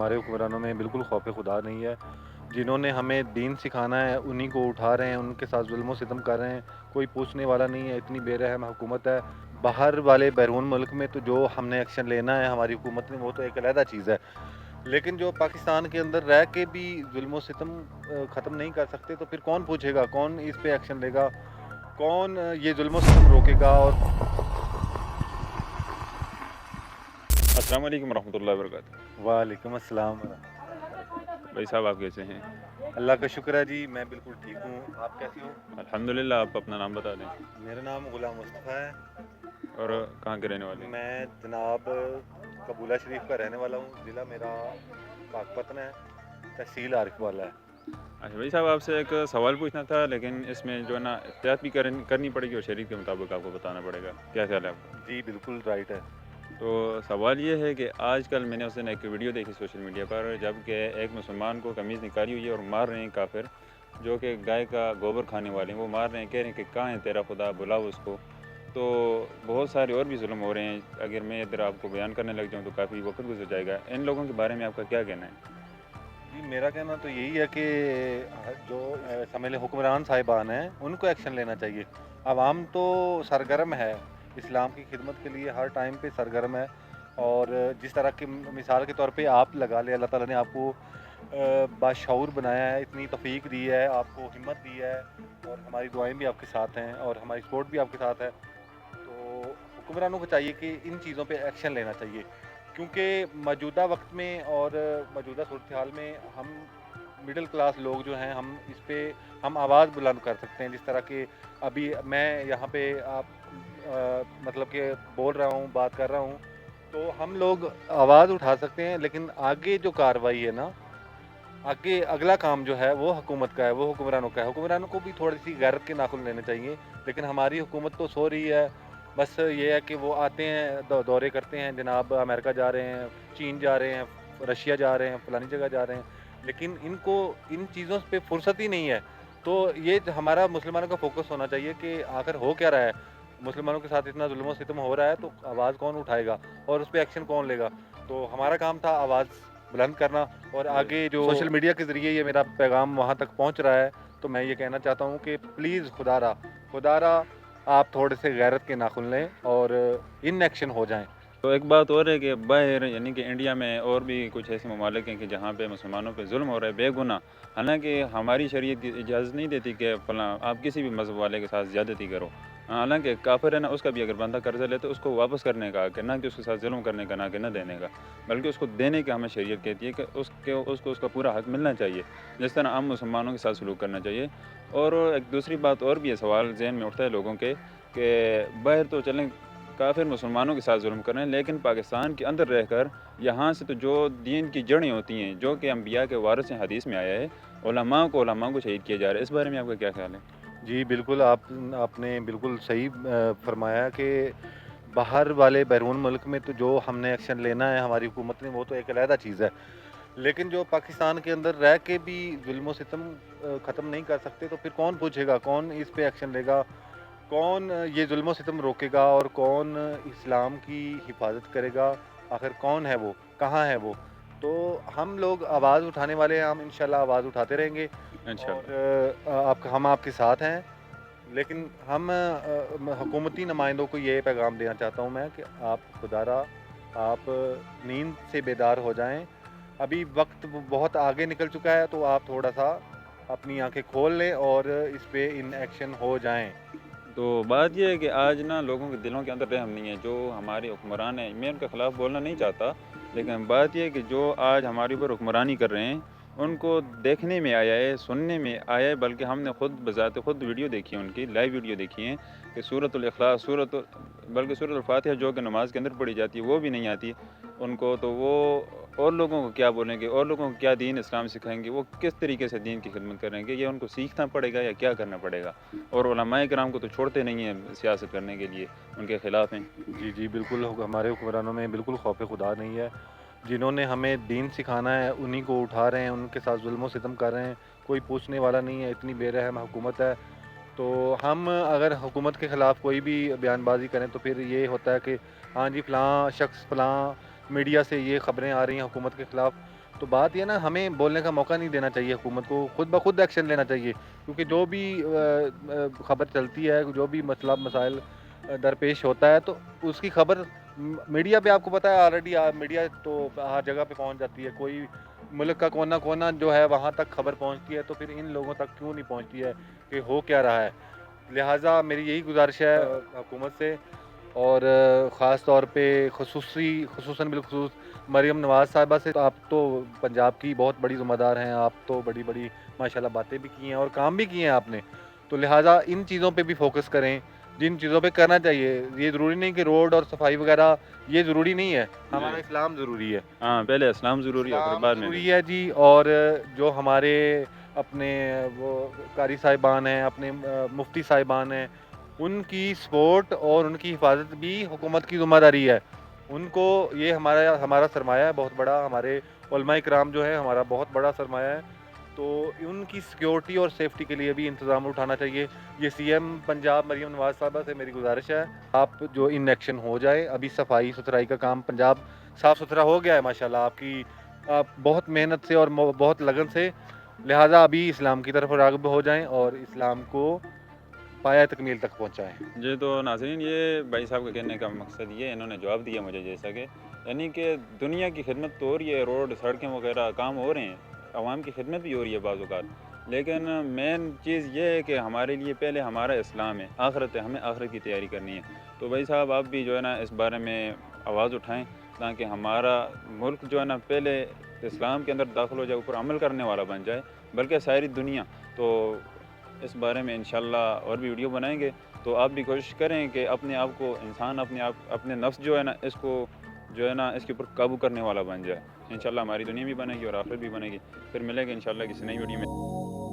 हमारे हुक्मरानों में बिल्कुल खौफ खुदा नहीं है। जिन्होंने हमें दीन सिखाना है उन्हीं को उठा रहे हैं, उनके साथ जुल्म सितम कर रहे हैं, कोई पूछने वाला नहीं है। इतनी बेरहम हुकूमत है। बाहर वाले बैरून मुल्क में तो जो हमने एक्शन लेना है हमारी हुकूमत ने, वो तो एक अलहदा चीज़ है। लेकिन जो पाकिस्तान के अंदर रह के भी जुल्म सितम ख़त्म नहीं कर सकते, तो फिर कौन पूछेगा, कौन इस पे एक्शन लेगा, कौन ये जुल्म सितम रोकेगा। और अस्सलाम वालेकुम रहमतुल्लाहि व बरकातहू। वालेकुम अस्सलाम। भाई साहब आप कैसे हैं? अल्लाह का शुक्र है जी, मैं बिल्कुल ठीक हूँ। आप कैसी हो? अल्हम्दुलिल्लाह। आप अपना नाम बता दें मेरा नाम गुलाम मुस्तफ़ा है और और कहाँ के रहने वाले हैं? मैं जनाब कबूला शरीफ का रहने वाला हूँ। ज़िला मेरा पाकपतन है, तहसील आरिफ वाला है। अच्छा भाई साहब, आपसे एक सवाल पूछना था, लेकिन इसमें जो है ना एहतियात भी करनी पड़ेगी और शरीयत के मुताबिक आपको बताना पड़ेगा। क्या ख्याल है आपका? जी बिल्कुल राइट है। तो सवाल ये है कि आजकल मैंने उस दिन एक वीडियो देखी सोशल मीडिया पर, जबकि एक मुसलमान को कमीज़ निकाली हुई है और मार रहे हैं काफिर, जो कि गाय का गोबर खाने वाले हैं। वो मार रहे हैं, कह रहे हैं कि कहाँ है तेरा खुदा, बुलाओ उसको। तो बहुत सारे और भी जुल्म हो रहे हैं। अगर मैं इधर आपको बयान करने लग जाऊँ तो काफ़ी वक्त गुजर जाएगा। इन लोगों के बारे में आपका क्या कहना है? जी मेरा कहना तो यही है कि जो समझ लें हुक्मरान साहिबान हैं उनको एक्शन लेना चाहिए। आवाम तो सरगर्म है, इस्लाम की खिदमत के लिए हर टाइम पे सरगर्म है। और जिस तरह की मिसाल के तौर पे आप लगा लें, अल्लाह ताला ने आपको बाशऊर बनाया है, इतनी तौफीक दी है, आपको हिम्मत दी है, और हमारी दुआएं भी आपके साथ हैं और हमारी सपोर्ट भी आपके साथ है। तो हुक्मरानों को चाहिए कि इन चीज़ों पे एक्शन लेना चाहिए, क्योंकि मौजूदा वक्त में और मौजूदा सूरत हाल में हम मिडिल क्लास लोग जो हैं, हम इस पे हम आवाज़ बुलंद कर सकते हैं। जिस तरह के अभी मैं यहाँ पे आप मतलब कि बोल रहा हूँ, बात कर रहा हूँ, तो हम लोग आवाज़ उठा सकते हैं। लेकिन आगे जो कार्रवाई है ना, आगे अगला काम जो है वो हुकूमत का है, वो हुक्मरानों का है। हुक्मरानों को भी थोड़ी सी गैरत के नाखुन लेने चाहिए। लेकिन हमारी हुकूमत तो सो रही है। बस ये है कि वो आते हैं, दौरे करते हैं, जनाब अमेरिका जा रहे हैं, चीन जा रहे हैं, रशिया जा रहे हैं, फलानी जगह जा रहे हैं, लेकिन इनको इन चीज़ों पे फुर्सत ही नहीं है। तो ये हमारा मुसलमानों का फोकस होना चाहिए कि आखिर हो क्या रहा है। मुसलमानों के साथ इतना जुल्म सितम हो रहा है, तो आवाज़ कौन उठाएगा और उस पर एक्शन कौन लेगा। तो हमारा काम था आवाज़ बुलंद करना। और आगे जो सोशल मीडिया के ज़रिए ये मेरा पैगाम वहाँ तक पहुँच रहा है, तो मैं ये कहना चाहता हूँ कि प्लीज़ खुदारा आप थोड़े से गैरत के नाखुन लें और इन एक्शन हो जाएं। तो एक बात और है कि बाहर यानी कि इंडिया में और भी कुछ ऐसे ममालिक हैं कि जहाँ पे मुसलमानों पे जुल्म हो रहा है बेगुनाह। हालांकि हमारी शरीयत इजाज़त नहीं देती कि फलां आप किसी भी मज़हब वाले के साथ ज़्यादती करो। हालांकि काफिर है ना, उसका भी अगर बंदा कर्जा ले तो उसको वापस करने का हक है, ना कि उसके साथ जुल्म करने का, ना कि न देने का, बल्कि उसको देने का हमें शरीयत कहती है कि उसको उसका पूरा हक मिलना चाहिए, जिस तरह आम मुसलमानों के साथ सलूक करना चाहिए। और एक दूसरी बात और भी है, सवाल जहन में उठता है लोगों के कि बाहर तो चलें काफ़िर मुसलमानों के साथ जुल्म कर रहे हैं, लेकिन पाकिस्तान के अंदर रहकर यहाँ से तो जो दीन की जड़ें होती हैं, जो कि अंबिया के वारिस हैं, हदीस में आया है, उलमा को शहीद किया जा रहा है। इस बारे में आपका क्या ख्याल है? जी बिल्कुल, आपने बिल्कुल सही फरमाया कि बाहर वाले बैरून मुल्क में तो जो हमने एक्शन लेना है हमारी हुकूमत ने, वो तो एक अलहदा चीज़ है। लेकिन जो पाकिस्तान के अंदर रह के भी जुल्म सितम ख़त्म नहीं कर सकते, तो फिर कौन पूछेगा, कौन इस पे एक्शन लेगा, कौन ये जुल्म सितम रोकेगा, और कौन इस्लाम की हिफाजत करेगा। आखिर कौन है वो, कहाँ है वो। तो हम लोग आवाज़ उठाने वाले हैं, हम इंशाल्लाह आवाज़ उठाते रहेंगे। इंशाल्लाह। और हम आपके साथ हैं। लेकिन हम हुकूमती नुमाइंदों को ये पैगाम देना चाहता हूँ मैं कि आप खुदारा आप नींद से बेदार हो जाएं। अभी वक्त बहुत आगे निकल चुका है, तो आप थोड़ा सा अपनी आंखें खोल लें और इस पे इन एक्शन हो जाएं। तो बात यह है कि आज ना लोगों के दिलों के अंदर रहम नहीं है। जो हमारे हुक्मरान हैं, मैं उनके ख़िलाफ़ बोलना नहीं चाहता, लेकिन बात यह है कि जो आज हमारे ऊपर हुक्मरानी कर रहे हैं, उनको देखने में आया है, सुनने में आया है, बल्कि हमने खुद बज़ाते खुद वीडियो देखी है, उनकी लाइव वीडियो देखी है कि सूरतुल इखलास, बल्कि सूरतुल फातिहा जो कि नमाज के अंदर पढ़ी जाती है, वो भी नहीं आती उनको। तो वो और लोगों को क्या बोलेंगे, और लोगों को क्या दीन इस्लाम सिखाएंगे, वो किस तरीके से दीन की खिदमत करेंगे, ये उनको सीखना पड़ेगा या क्या करना पड़ेगा। और उलमाए किराम को तो छोड़ते नहीं हैं सियासत करने के लिए, उनके खिलाफ हैं। जी बिल्कुल, हमारे हुक्मरानों में बिल्कुल खौफ खुदा नहीं है। जिन्होंने हमें दीन सिखाना है उन्हीं को उठा रहे हैं, उनके साथ जुल्म सितम कर रहे हैं, कोई पूछने वाला नहीं है। इतनी बेरहम हुकूमत है। तो हम अगर हुकूमत के ख़िलाफ़ कोई भी बयानबाजी करें, तो फिर ये होता है कि हाँ जी फ़लाँ शख्स, फ़लाँ मीडिया से ये ख़बरें आ रही हैं हुकूमत के ख़िलाफ़। تو بات یہ نا ہمیں بولنے کا موقع نہیں دینا چاہیے حکومت کو, خود بخود ایکشن لینا چاہیے, کیونکہ جو بھی خبر چلتی ہے, جو بھی مسئلہ مسائل درپیش ہوتا ہے, تو اس کی خبر میڈیا پہ آپ کو پتہ ہے آلریڈی, میڈیا تو ہر جگہ پہ پہنچ جاتی ہے, کوئی ملک کا کونا کونا جو ہے وہاں تک خبر پہنچتی ہے, تو پھر ان لوگوں تک کیوں نہیں پہنچتی ہے کہ ہو کیا رہا ہے. لہٰذا میری یہی گزارش ہے حکومت سے, اور خاص طور پہ خصوصاً بالخصوص مریم نواز صاحبہ سے. تو آپ تو پنجاب کی بہت بڑی ذمہ دار ہیں, آپ تو بڑی بڑی ماشاءاللہ باتیں بھی کی ہیں اور کام بھی کیے ہیں آپ نے, تو لہٰذا ان چیزوں پہ بھی فوکس کریں جن چیزوں پہ کرنا چاہیے. یہ ضروری نہیں کہ روڈ اور صفائی وغیرہ, یہ ضروری نہیں ہے, ہمارا اسلام ضروری ہے, ہاں پہلے اسلام ضروری ہے پھر اسلام بعد میں ضروری ہے جی. اور جو ہمارے اپنے وہ قاری صاحبان ہیں, اپنے مفتی صاحبان ہیں, ان کی سپورٹ اور ان کی حفاظت بھی حکومت کی ذمہ داری ہے. ان کو یہ ہمارا سرمایہ ہے بہت بڑا, ہمارے علماء کرام جو ہے ہمارا بہت بڑا سرمایہ ہے, تو ان کی سیکیورٹی اور سیفٹی کے لیے بھی انتظام اٹھانا چاہیے. یہ سی ایم پنجاب مریم نواز صاحبہ سے میری گزارش ہے, آپ جو ان ایکشن ہو جائے. ابھی صفائی ستھرائی کا کام پنجاب صاف ستھرا ہو گیا ہے ماشاءاللہ آپ بہت محنت سے اور بہت لگن سے, لہٰذا ابھی اسلام کی طرف راغب ہو جائیں اور اسلام کو پایہ تکمیل تک پہنچائیں. جی تو ناظرین, یہ بھائی صاحب کا کہنے کا مقصد یہ انہوں نے جواب دیا مجھے, جیسا کہ یعنی کہ دنیا کی خدمت تو ہو رہی ہے, روڈ سڑکیں وغیرہ کام ہو رہے ہیں, عوام کی خدمت بھی ہو رہی ہے بعض اوقات, لیکن مین چیز یہ ہے کہ ہمارے لیے پہلے ہمارا اسلام ہے, آخرت ہے, ہمیں آخرت کی تیاری کرنی ہے. تو بھائی صاحب آپ بھی جو ہے نا اس بارے میں آواز اٹھائیں تاکہ ہمارا ملک جو ہے نا پہلے اسلام کے اندر داخل ہو جائے, اوپر عمل کرنے والا بن جائے, بلکہ ساری دنیا. تو اس بارے میں انشاءاللہ اور بھی ویڈیو بنائیں گے. تو آپ بھی کوشش کریں کہ اپنے آپ کو انسان اپنے نفس جو ہے نا اس کو جو ہے نا اس کے اوپر قابو کرنے والا بن جائے. انشاءاللہ ہماری دنیا بھی بنے گی اور آخرت بھی بنے گی. پھر ملیں گے انشاءاللہ کسی نئی ویڈیو میں.